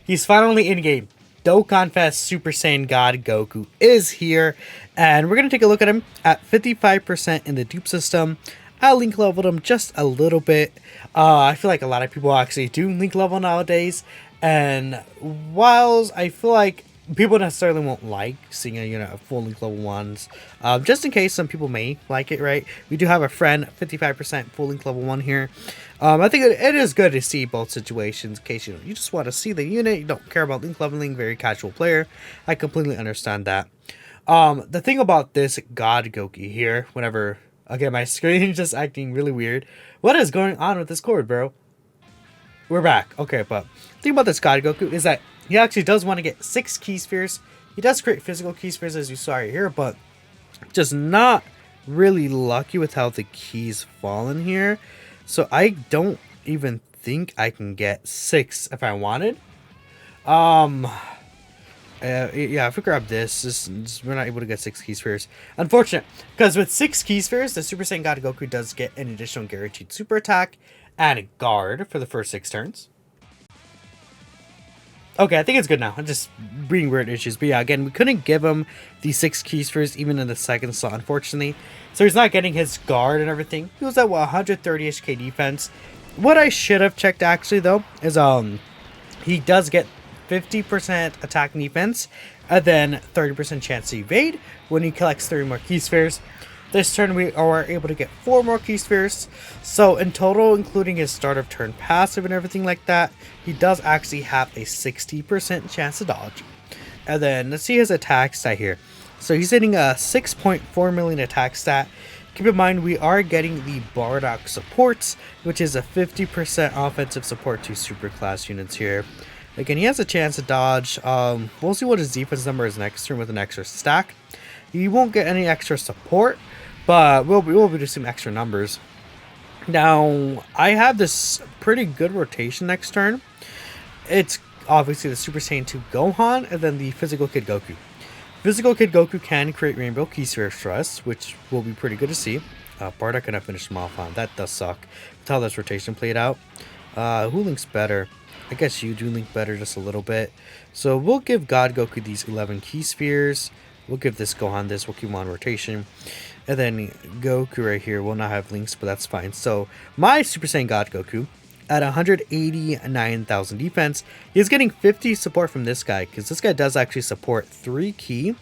He's finally in game. Dokkanfest Super Saiyan God Goku is here, and we're going to take a look at him at 55% in the dupe system. I link leveled him just a little bit. I feel like a lot of people actually do link level nowadays, and whilst I feel like people necessarily won't like seeing a full link level ones, just in case some people may like it, right? We do have a friend 55% full link level 1 here. I think it is good to see both situations in case you just want to see the unit, you don't care about link leveling, very casual player. I completely understand that. The thing about this God Goku here, whenever, again, my screen is just acting really weird. What is going on with this cord, bro? We're back. Okay, but the thing about this God Goku is that he actually does want to get 6 key spheres. He does create physical key spheres, as you saw right here, but just not really lucky with how the keys fall in here. So I don't even think I can get 6 if I wanted. Yeah, if we grab this, we're not able to get 6 key spheres. Unfortunate, because with 6 key spheres, the Super Saiyan God Goku does get an additional guaranteed super attack and a guard for the first 6 turns. Okay, I think it's good now. I'm just being weird issues. But yeah, again, we couldn't give him the 6 key spheres even in the second slot, unfortunately. So he's not getting his guard and everything. He was at, what, 130 HK defense. What I should have checked, actually, though, is he does get 50% attack and defense, and then 30% chance to evade when he collects 3 more key spheres. This turn we are able to get 4 more key spheres. So in total, including his start of turn passive and everything like that, he does actually have a 60% chance to dodge. And then let's see his attack stat here. So he's hitting a 6.4 million attack stat. Keep in mind we are getting the Bardock supports, which is a 50% offensive support to super class units here. Again, he has a chance to dodge. We'll see what his defense number is next turn with an extra stack. He won't get any extra support, but we'll be able to some extra numbers. Now, I have this pretty good rotation next turn. It's obviously the Super Saiyan 2 Gohan and then the Physical Kid Goku. Physical Kid Goku can create Rainbow Key Spheres for us, which will be pretty good to see. Bardock cannot finish him off on. That does suck. That's how this rotation played out. Who links better? I guess you do link better just a little bit. So we'll give God Goku these 11 Key Spheres. We'll give this Gohan this. We'll keep him on rotation. And then Goku right here will not have links, but that's fine. So my Super Saiyan God Goku at 189,000 defense, he's getting 50 support from this guy, because this guy does actually support 3 key.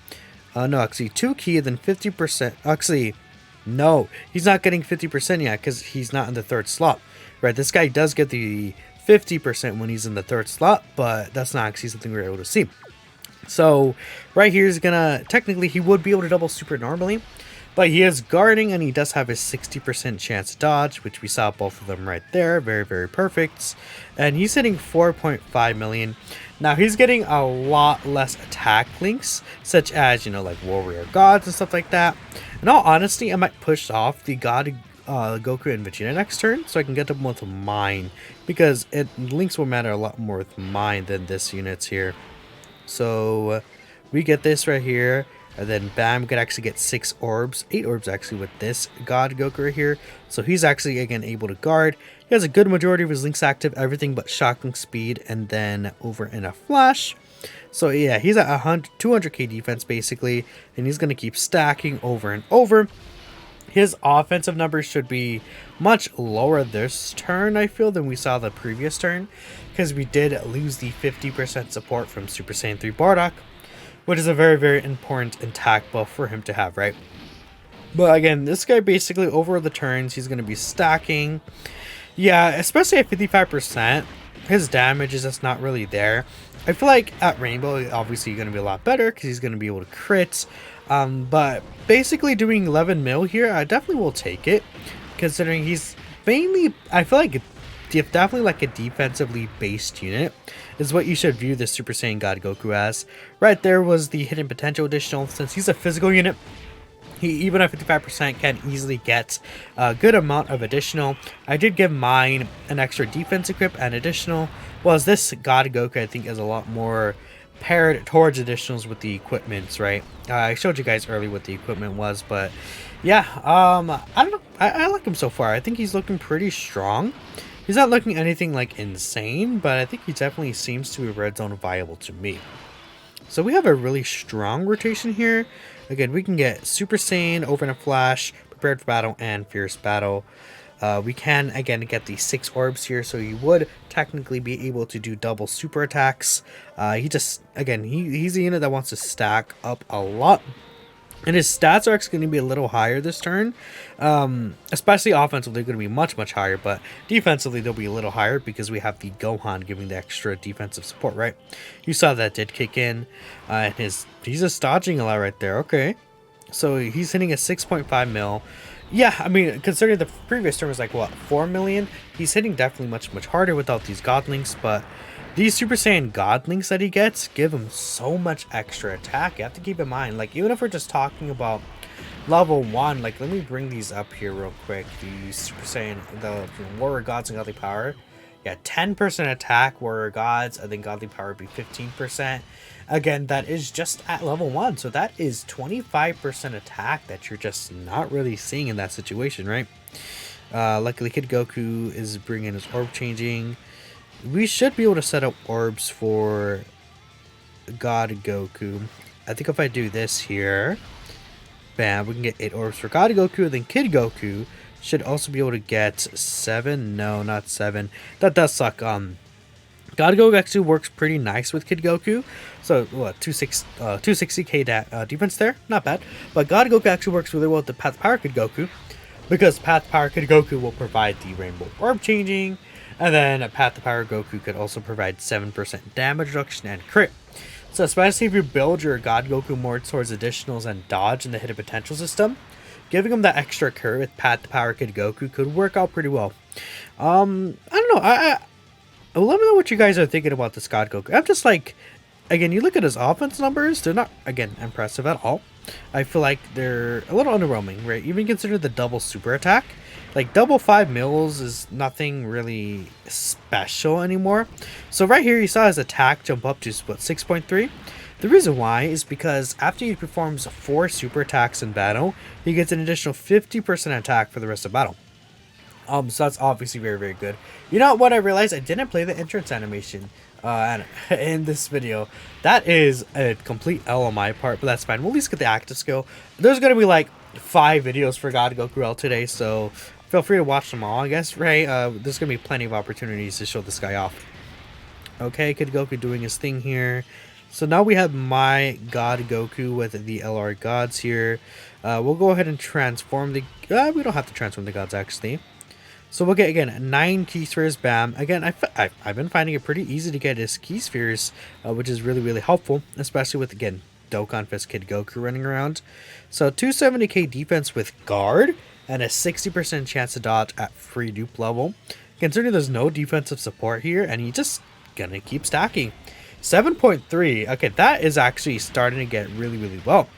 No, actually 2 key, then 50%. Actually, no, he's not getting 50% yet because he's not in the 3rd slot. Right, this guy does get the 50% when he's in the 3rd slot, but that's not actually something we're able to see. So right here is gonna, technically he would be able to double super normally, but he is guarding and he does have a 60% chance to dodge, which we saw both of them right there. Very, very perfect. And he's hitting 4.5 million. Now he's getting a lot less attack links, such as, like Warrior Gods and stuff like that. In all honesty, I might push off the God Goku and Vegeta next turn so I can get them with mine, because links will matter a lot more with mine than this units here. So we get this right here, and then bam, we could actually get 6 orbs, 8 orbs actually with this God Goku right here. So he's actually again able to guard. He has a good majority of his links active, everything but shocking speed, and then over in a flash. So yeah, he's at 200k defense basically, and he's going to keep stacking over and over. His offensive numbers should be much lower this turn, I feel, than we saw the previous turn, because we did lose the 50% support from Super Saiyan 3 Bardock, which is a very, very important attack buff for him to have, right? But again, this guy basically over the turns, he's going to be stacking. Yeah, especially at 55%, his damage is just not really there. I feel like at Rainbow, obviously, going to be a lot better because he's going to be able to crit. But basically doing 11 mil here, I definitely will take it, considering he's mainly, I feel like definitely like a defensively based unit is what you should view the Super Saiyan God Goku as. Right there was the hidden potential additional. Since he's a physical unit, he even at 55% can easily get a good amount of additional. I did give mine an extra defense equip and additional, whereas this God Goku I think is a lot more paired towards additionals with the equipments, right? I showed you guys earlier what the equipment was, but yeah, I don't know. I like him so far. I think he's looking pretty strong. He's not looking anything like insane, but I think he definitely seems to be red zone viable to me. So we have a really strong rotation here. Again, we can get Super Saiyan, Over in a Flash, Prepared for Battle, and Fierce Battle. We can, again, get the 6 orbs here, so you would technically be able to do double super attacks. He just, again, he's a unit that wants to stack up a lot. And his stats are actually going to be a little higher this turn. Especially offensively, they're going to be much, much higher. But defensively, they'll be a little higher because we have the Gohan giving the extra defensive support, right? You saw that did kick in. And he's just dodging a lot right there. Okay. So he's hitting a 6.5 mil. Yeah, I mean, considering the previous term was like, what, 4 million? He's hitting definitely much, much harder without these Godlinks, but these Super Saiyan Godlinks that he gets give him so much extra attack. You have to keep in mind, like, even if we're just talking about level 1, like, let me bring these up here real quick. The Super Saiyan, the Warrior Gods and Godly Power. Yeah, 10% attack, Warrior Gods, and then Godly Power would be 15%. Again, that is just at level 1, so that is 25% attack that you're just not really seeing in that situation, right? Luckily, Kid Goku is bringing his orb changing. We should be able to set up orbs for God Goku. I think if I do this here, bam, we can get 8 orbs for God Goku, and then Kid Goku should also be able to get 7. No, not 7. That does suck. God Goku actually works pretty nice with Kid Goku. So, what, 260k defense there? Not bad. But God Goku actually works really well with the Path Power Kid Goku, because Path Power Kid Goku will provide the Rainbow Orb changing, and then Path Power Goku could also provide 7% damage reduction and crit. So, especially if you build your God Goku more towards additionals and dodge in the hidden potential system, giving him that extra crit with Path Power Kid Goku could work out pretty well. I don't know. Let me know what you guys are thinking about this God Goku. I'm just like, again, you look at his offense numbers, they're not, again, impressive at all. I feel like they're a little underwhelming, right? Even consider the double super attack. Like, double 5 mils is nothing really special anymore. So right here, you saw his attack jump up to, what, 6.3? The reason why is because after he performs 4 super attacks in battle, he gets an additional 50% attack for the rest of battle. So that's obviously very, very good. You know what I realized? I didn't play the entrance animation in this video. That is a complete L on my part, but that's fine. We'll at least get the active skill. There's going to be like 5 videos for God Goku L today, so feel free to watch them all, I guess, right? There's going to be plenty of opportunities to show this guy off. Okay, Kid Goku doing his thing here. So now we have my God Goku with the LR gods here. We'll go ahead and transform the... we don't have to transform the gods, actually. So we'll get, again, 9 key spheres, bam. Again, I've been finding it pretty easy to get his key spheres, which is really, really helpful, especially with, again, Dokkanfest Kid Goku running around. So 270k defense with guard, and a 60% chance to dodge at free dupe level. Considering there's no defensive support here, and he just gonna keep stacking. 7.3, okay, that is actually starting to get really, really well.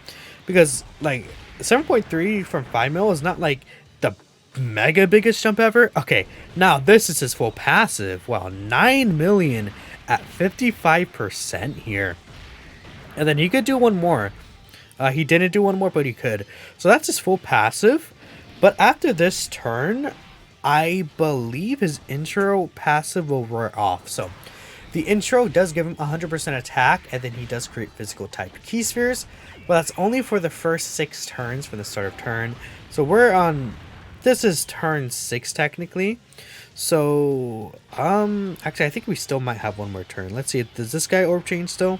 Because, like, 7.3 from 5 mil is not, like, the mega biggest jump ever. Okay, now this is his full passive. Wow, 9 million at 55% here. And then he could do one more. He didn't do one more, but he could. So that's his full passive. But after this turn, I believe his intro passive will wear off. So the intro does give him 100% attack, and then he does create physical type key spheres. But that's only for the first 6 turns for the start of turn. So we're on... This is turn 6 technically. So, actually I think we still might have one more turn. Let's see, does this guy orb change still?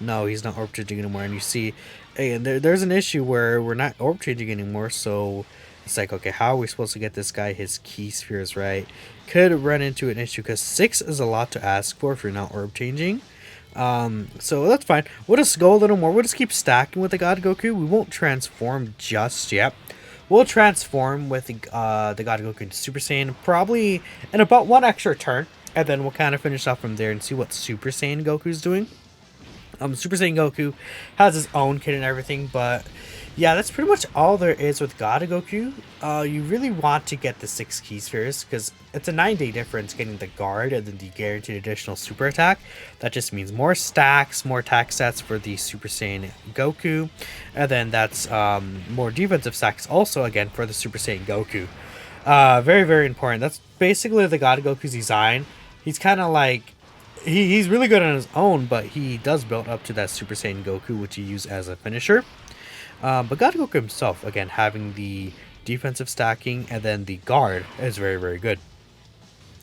No, he's not orb changing anymore. And you see, hey, there's an issue where we're not orb changing anymore. So it's like, okay, how are we supposed to get this guy his key spheres right? Could run into an issue because 6 is a lot to ask for if you're not orb changing. So that's fine. We'll just go a little more. We'll just keep stacking with the God Goku. We won't transform just yet. We'll transform with the God Goku into Super Saiyan probably in about 1 extra turn. And then we'll kind of finish off from there and see what Super Saiyan Goku's doing. Super Saiyan Goku has his own kit and everything, but yeah, that's pretty much all there is with God Goku. You really want to get the 6 key spheres because it's a 9-day difference getting the guard and then the guaranteed additional super attack. That just means more stacks, more attack sets for the Super Saiyan Goku, and then that's more defensive stacks also again for the Super Saiyan Goku. Very, very important. That's basically the God Goku's design. He's kind of like he's really good on his own, but he does build up to that Super Saiyan Goku, which he used as a finisher. But God Goku himself, again, having the defensive stacking and then the guard is very, very good.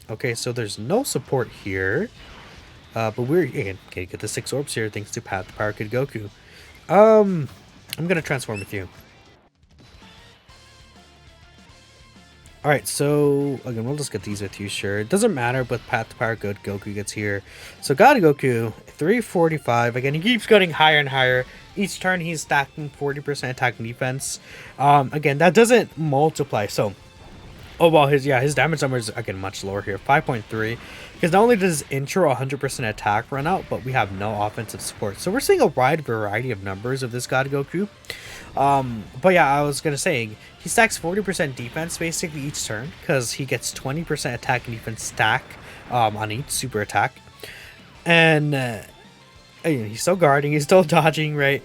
Okay, so there's no support here. But we're, again, gonna get the 6 orbs here thanks to Path to Power Kid Goku. I'm gonna transform with you. Alright, so again, we'll just get these with you, sure. It doesn't matter, but Path to Power Good Goku gets here. So God Goku, 345. Again, he keeps getting higher and higher. Each turn he's stacking 40% attack and defense. Again, that doesn't multiply. So, oh well, his damage numbers again much lower here, 5.3. Because not only does intro 100% attack run out, but we have no offensive support. So we're seeing a wide variety of numbers of this God Goku. But yeah, I was gonna say he stacks 40% defense basically each turn because he gets 20% attack and defense stack on each super attack, and he's still guarding, he's still dodging, right?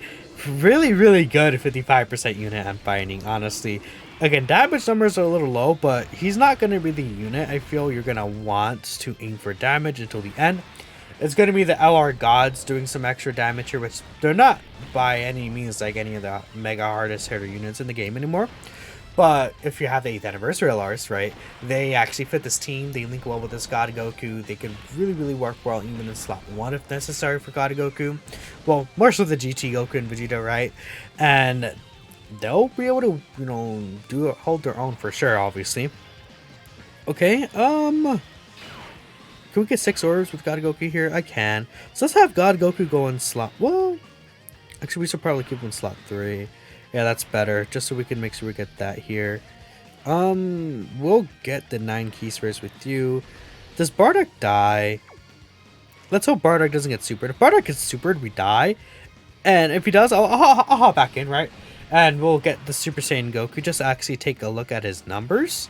Really, really good 55% unit I'm finding, honestly. Again, damage numbers are a little low, but he's not going to be the unit I feel you're going to want to aim for damage until the end. It's going to be the LR gods doing some extra damage here, which they're not by any means like any of the mega hardest hitter units in the game anymore. But if you have the 8th anniversary LRs, right, they actually fit this team. They link well with this God Goku. They can really, really work well even in slot 1 if necessary for God Goku. Well, more so the GT Goku and Vegeta, right? And they'll be able to, you know, hold their own for sure, obviously. Okay, can we get 6 orbs with God Goku here? I can. So let's have God Goku go in slot... Well, actually, we should probably keep him in slot 3. Yeah, that's better. Just so we can make sure we get that here. We'll get the 9 key spheres with you. Does Bardock die? Let's hope Bardock doesn't get supered. If Bardock gets supered, we die. And if he does, I'll hop back in, right? And we'll get the Super Saiyan Goku. Just actually take a look at his numbers.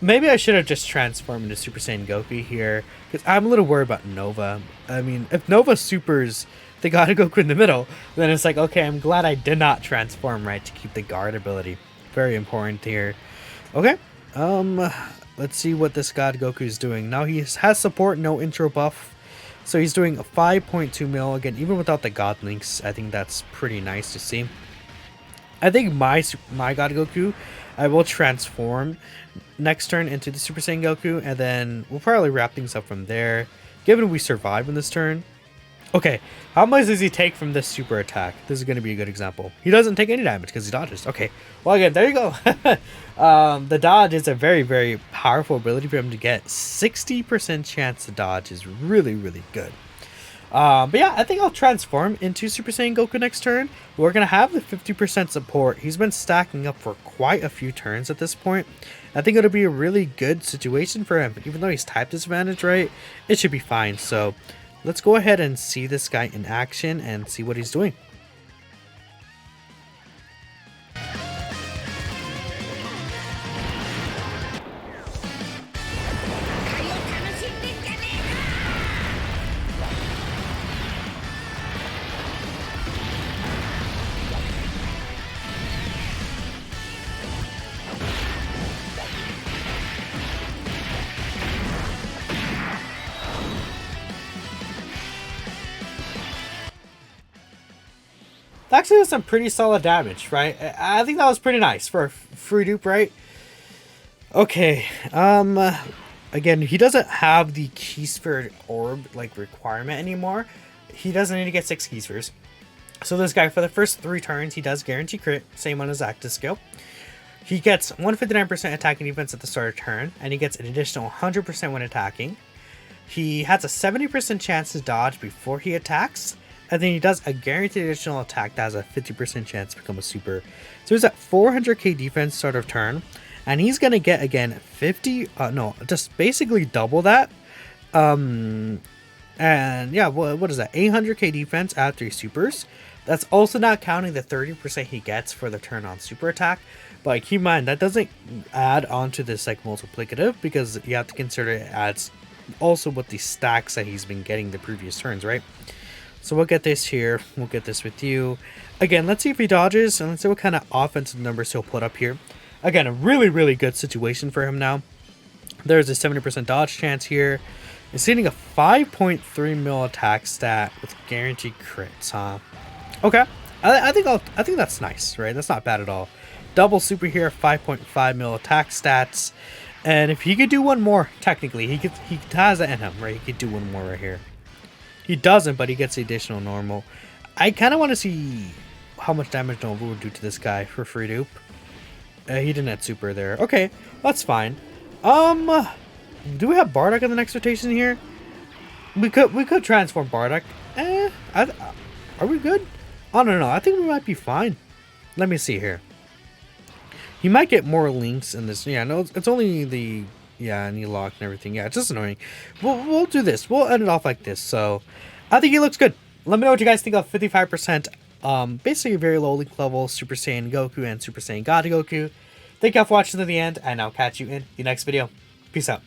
Maybe I should have just transformed into Super Saiyan Goku here, because I'm a little worried about Nova. I mean, if Nova supers the God Goku in the middle, then it's like, okay, I'm glad I did not transform, right, to keep the guard ability. Very important here. Okay, let's see what this God Goku is doing. Now he has support, no intro buff, so he's doing a 5.2 mil. Again, even without the God links, I think that's pretty nice to see. I think my God Goku, I will transform next turn into the Super Saiyan Goku, and then we'll probably wrap things up from there, given we survive in this turn. Okay, how much does he take from this super attack? This is going to be a good example. He doesn't take any damage because he dodges. Okay, well again, there you go. The dodge is a very, very powerful ability for him to get. 60% chance to dodge is really, really good. But yeah, I think I'll transform into Super Saiyan Goku next turn. We're going to have the 50% support. He's been stacking up for quite a few turns at this point. I think it'll be a really good situation for him. Even though he's type disadvantage, right? It should be fine. So let's go ahead and see this guy in action and see what he's doing. Actually, was some pretty solid damage, right? I think that was pretty nice for a free dupe, right? Okay, again, he doesn't have the key sphere orb like requirement anymore. He doesn't need to get 6 key spheres. So this guy, for the first 3 turns, he does guarantee crit, same on his active skill. He gets 159% attack and defense at the start of turn, and he gets an additional 100% when attacking. He has a 70% chance to dodge before he attacks. And then he does a guaranteed additional attack that has a 50% chance to become a super. So he's at 400k defense start of turn. And he's going to get, again, just basically double that. And yeah, what is that? 800k defense after he supers. That's also not counting the 30% he gets for the turn on super attack. But keep in mind, that doesn't add onto this like multiplicative, because you have to consider it adds also with the stacks that he's been getting the previous turns, right? So we'll get this here. We'll get this with you. Again, let's see if he dodges, and let's see what kind of offensive numbers he'll put up here. Again, a really good situation for him now. There's a 70% dodge chance here. It's hitting a 5.3 mil attack stat with guaranteed crits, huh? Okay, I think that's nice, right? That's not bad at all. Double super here, 5.5 mil attack stats, and if he could do one more, technically he has it in him, right? He could do one more right here. He doesn't, but he gets the additional normal. I kind of want to see how much damage Nova would do to this guy for free dupe. He didn't have super there. Okay, that's fine. Do we have Bardock in the next rotation here? We could transform Bardock. Are we good? I don't know. I think we might be fine. Let me see here. He might get more links in this. Yeah, no, it's only the knee lock and everything. Yeah, it's just annoying. We'll do this. We'll end it off like this. So, I think he looks good. Let me know what you guys think of 55%. Basically a very low link level Super Saiyan Goku and Super Saiyan God Goku. Thank y'all for watching to the end, and I'll catch you in the next video. Peace out.